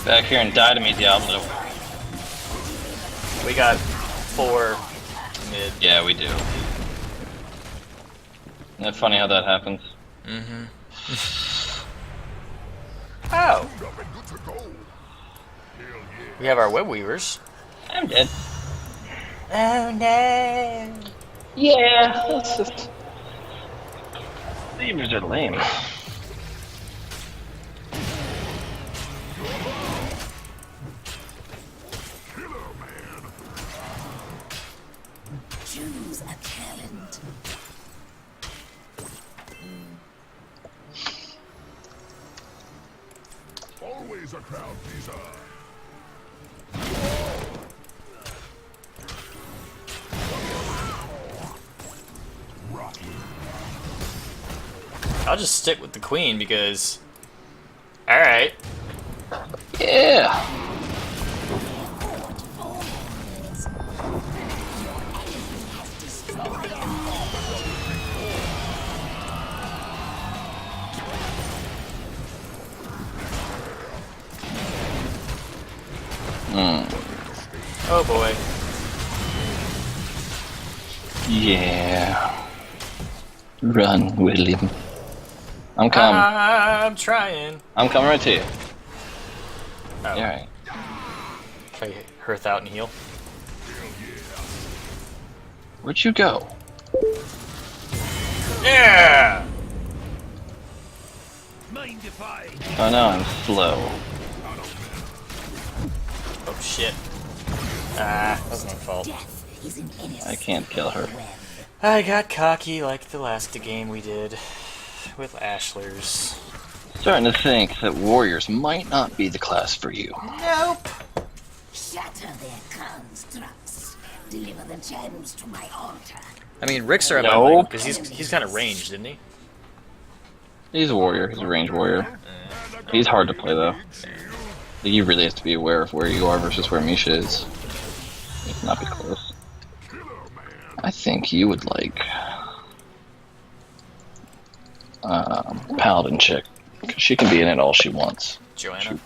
back here and die to me, Diablo. We got 4 mid. Yeah, we do. Isn't that funny how that happens? Mm-hmm. Oh! We have our web weavers. I'm dead. Oh no! Yeah, that's just... These are lame. Choose a talent. Always a crowd pleaser. I'll just stick with the queen because... Alright. Yeah! Oh boy. Yeah. Run, William. I'm coming. I'm trying. I'm coming right to you. Oh. Alright. Try to hearth out and heal. Where'd you go? Yeah! Oh no, I'm slow. Oh shit. Ah, that was my fault. Death is an innocent I can't kill her. web. I got cocky like the last game we did with Ashlers. Starting to think that warriors might not be the class for you. Nope. Shatter their constructs. Deliver the gems to my altar. I mean, Rick's are Nope. because he's kind of ranged, isn't he? He's a warrior. He's a range warrior. He's hard to play though. You really have to be aware of where you are versus where Misha is. You cannot be close. I think you would like Paladin chick, because she can be in it all she wants. Joanna.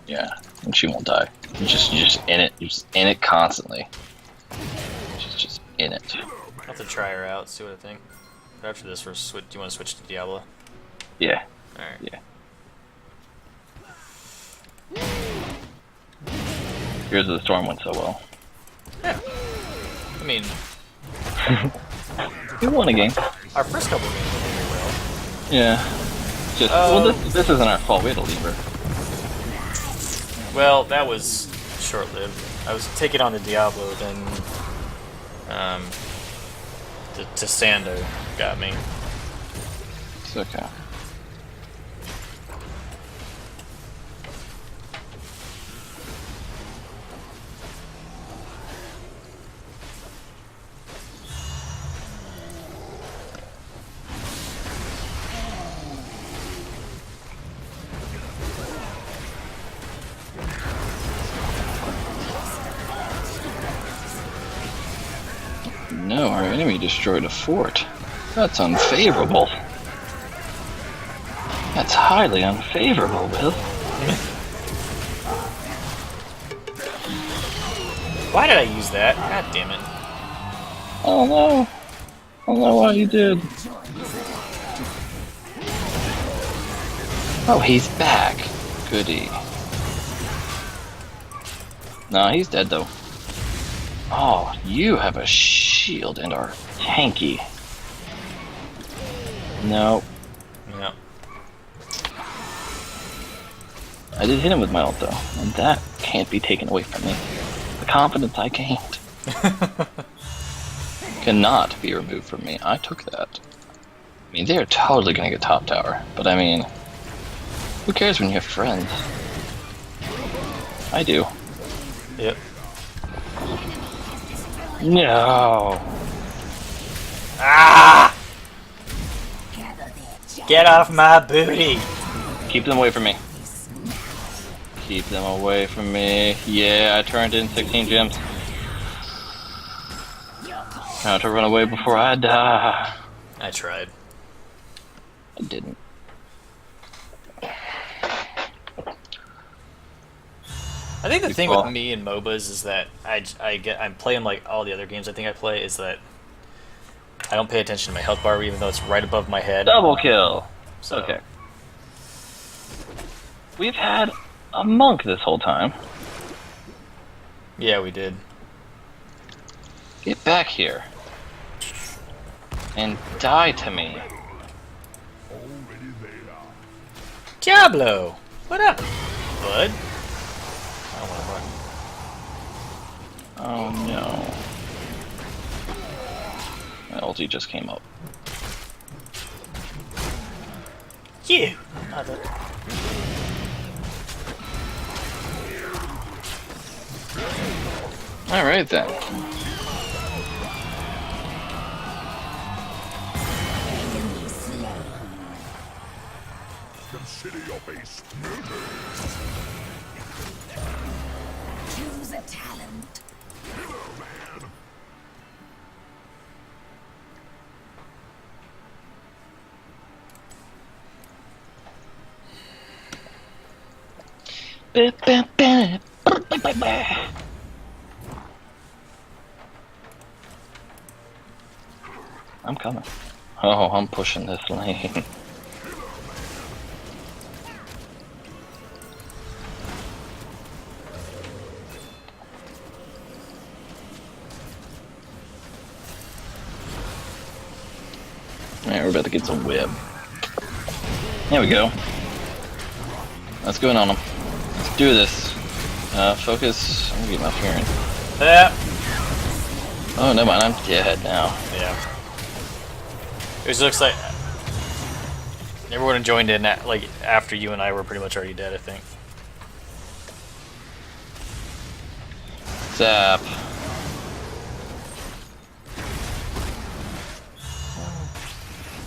Yeah, and she won't die. You're just in it. You're just in it constantly. She's just in it. I'll have to try her out, see what I think. But after this, do you want to switch to Diablo? Yeah. Alright. Yeah. Here's the Storm went so well. Yeah. I mean, You won a game. our first couple games went very well. Yeah. Just well, this isn't our fault. We had to leave her. Well, that was short-lived. I was taking on the Diablo, then the Sando got me. It's okay. No, our enemy destroyed a fort. That's unfavorable. That's highly unfavorable, Will. Why did I use that? God damn it. Oh no. I don't know why you did. Oh, he's back. Goody. No, he's dead though. Oh, you have a shield and are tanky. No. Yeah. I did hit him with my ult though, and that can't be taken away from me. The confidence I gained cannot be removed from me. I took that. I mean, they're totally gonna get top tower, but I mean, who cares when you have friends? I do. Yep. No. Ah! Gather their gems. Get off my booty! Keep them away from me. Keep them away from me. Yeah, I turned in 16 gems. How to run away before I die. I tried. I didn't. I think the thing Well- with me and MOBAs is that I'm playing like all the other games I think I play is that I don't pay attention to my health bar even though it's right above my head. Double kill. So, Okay. We've had a monk this whole time. Yeah, we did. Get back here. And die to me. Already there. Diablo! What up, bud? I don't want to run. Oh no. My ulti just came up. You! Mother. Alright then. Enemy slain. Consider your base murdered. Choose a talent. I'm coming. Oh, I'm pushing this lane. Alright, we're about to get some whip. There we go. Let's go in on them. Let's do this. Focus. I'm gonna get my Fury. Yeah. Oh, never mind. I'm dead now. Yeah. It just looks like everyone joined in like after you and I were pretty much already dead, I think. Zap.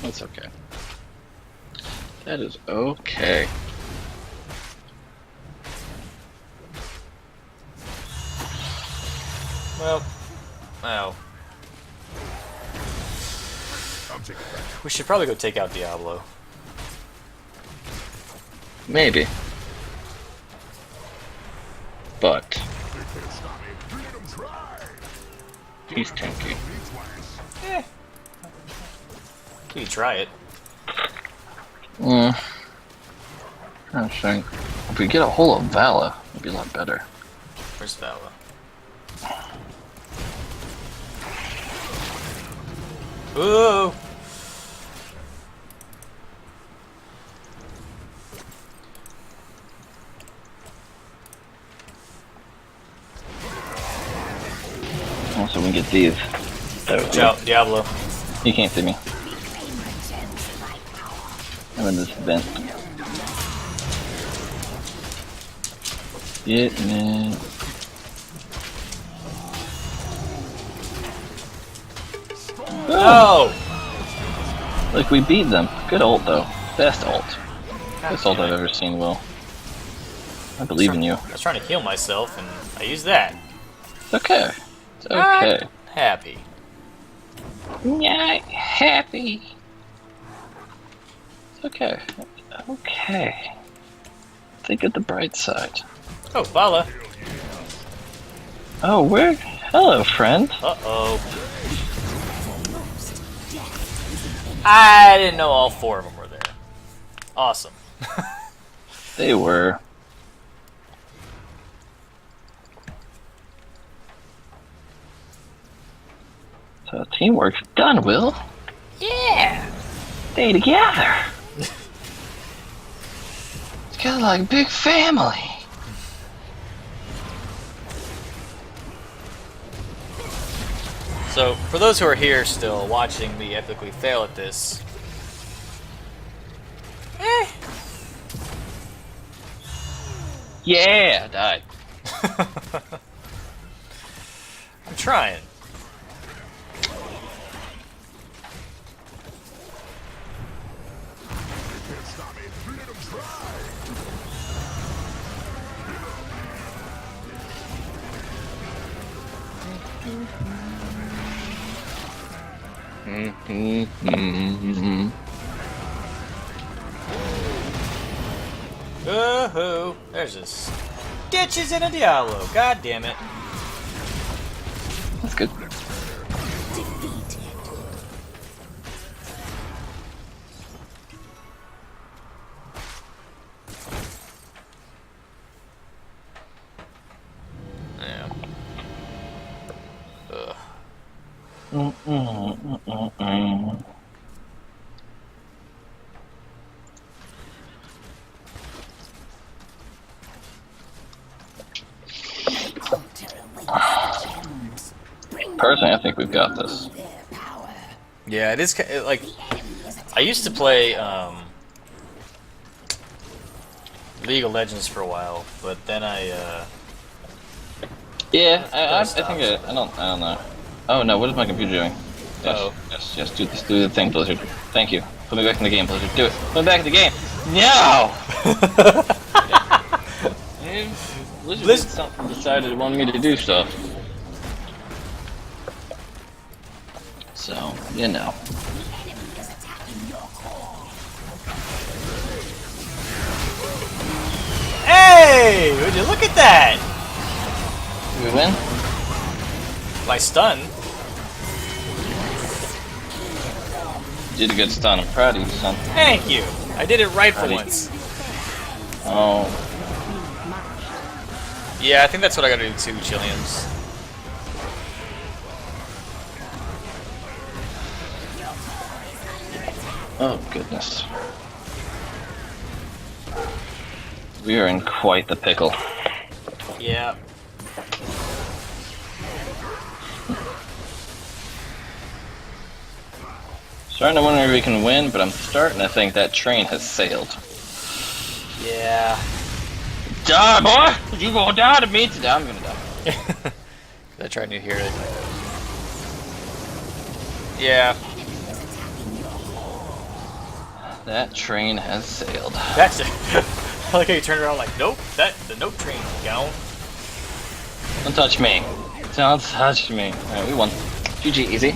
That's okay. That is okay. Well, wow. I'm taking back. We should probably go take out Diablo. Maybe. But They can't stop me. Let them try. he's tanky. Me twice. Eh. We can try it. I think if we get a hold of Vala, it'd be a lot better. Where's Vala? Ooh! Also, we can get these. There we Watch go. out, Diablo. You can't see me. Reclaim my gems to my power. I'm in this vent. Getting it. No! Look, we beat them. Good ult, though. Best ult. Best ult damn I've it. ever seen, Will. I believe in you. I was trying to heal myself and I used that. It's okay. It's okay. Not happy. Not happy. It's okay. Okay. Think of the bright side. Oh, Vala. Oh, where? Hello, friend. Uh-oh. I didn't know all four of them were there. Awesome. They were. So teamwork's done, Will. Yeah! Stay together. It's kind of like a big family. So, for those who are here still watching me epically fail at this, Yeah, I died. I'm trying. Can't stop me. Let them try. Oh, there's this ditches in a Diablo. God damn it. That's good. Defeated. Yeah. Ugh. Alter awaits the gems. Bring Personally, I think we've got this. their power. Yeah, it is like The enemy is I used to play League of Legends for a while, but then Yeah, I Stop. think I don't know. Oh no, what is my computer doing? Yes, Uh-oh. yes, do this, do the thing, Blizzard. Thank you. Put me back in the game, Blizzard. Do it. Put me back in the game. No. Blizzard did something, decided it wanted me to do stuff. So, you know. the enemy is attacking your core. Hey! Would you look at that? Did we win? My stun. You did a good stun. I'm proud of you, son. Thank you. I did it right for Howdy. once. Oh, Yeah, I think that's what I gotta do too, Chillians. oh goodness. We are in quite the pickle. Yeah. Starting to wonder if we can win, but I'm starting to think that train has sailed. Yeah. Die, boy! You gonna die to me today? I'm gonna die. I tried to hear it. Yeah. That train has sailed. That's it. I like how you turned around like, nope, the nope train gone. Don't touch me. Don't touch me. Alright, we won. GG, easy.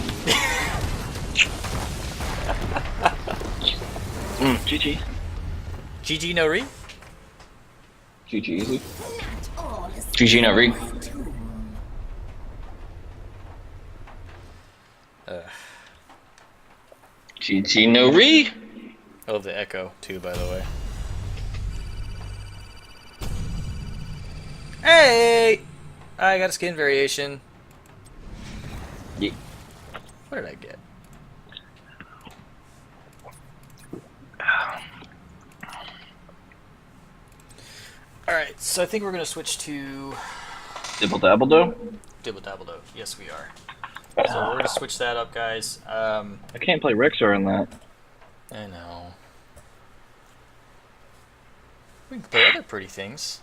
GG. GG no re? GG, easy. That all is GG, no re. my tomb. GG, no re. I love the echo too, by the way. Hey! I got a skin variation. Yeah. What did I get? Alright, so I think we're gonna switch to Dibble dabble do? Dibble Dabble Do. Yes, we are. So we're gonna switch that up, guys. I can't play Rexar in that. I know. We can play other pretty things.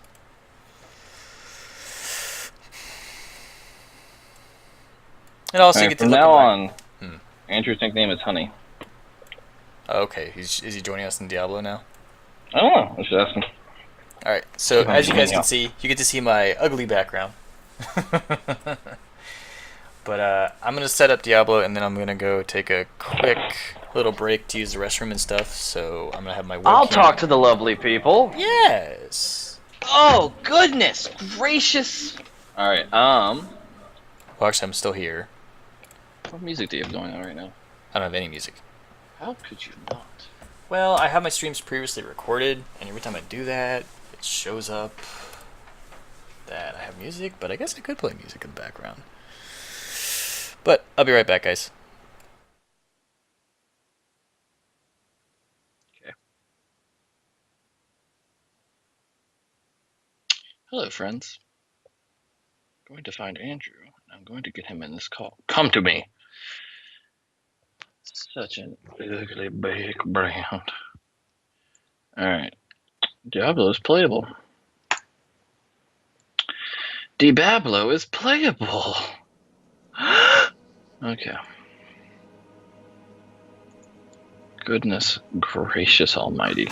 And also Alright, get to from look now at my- on, Andrew's nickname is Honey. Oh, okay, is he joining us in Diablo now? I don't know. I should ask him. Alright, so Come on, as you guys hang can out. see, you get to see my ugly background. But I'm going to set up Diablo, and then I'm going to go take a quick little break to use the restroom and stuff, so I'm going to have my webcam. I'll talk to the lovely people. Yes! Oh, goodness gracious. Alright, Well, actually, I'm still here. what music do you have going on right now? I don't have any music. How could you not? Well, I have my streams previously recorded, and every time I do that, it shows up that I have music, but I guess I could play music in the background. But I'll be right back, guys. Hello, friends. I'm going to find Andrew, and I'm going to get him in this call. Come to me! Such an ugly background. Alright. Diablo is playable. Diablo is playable! Okay. Goodness gracious almighty.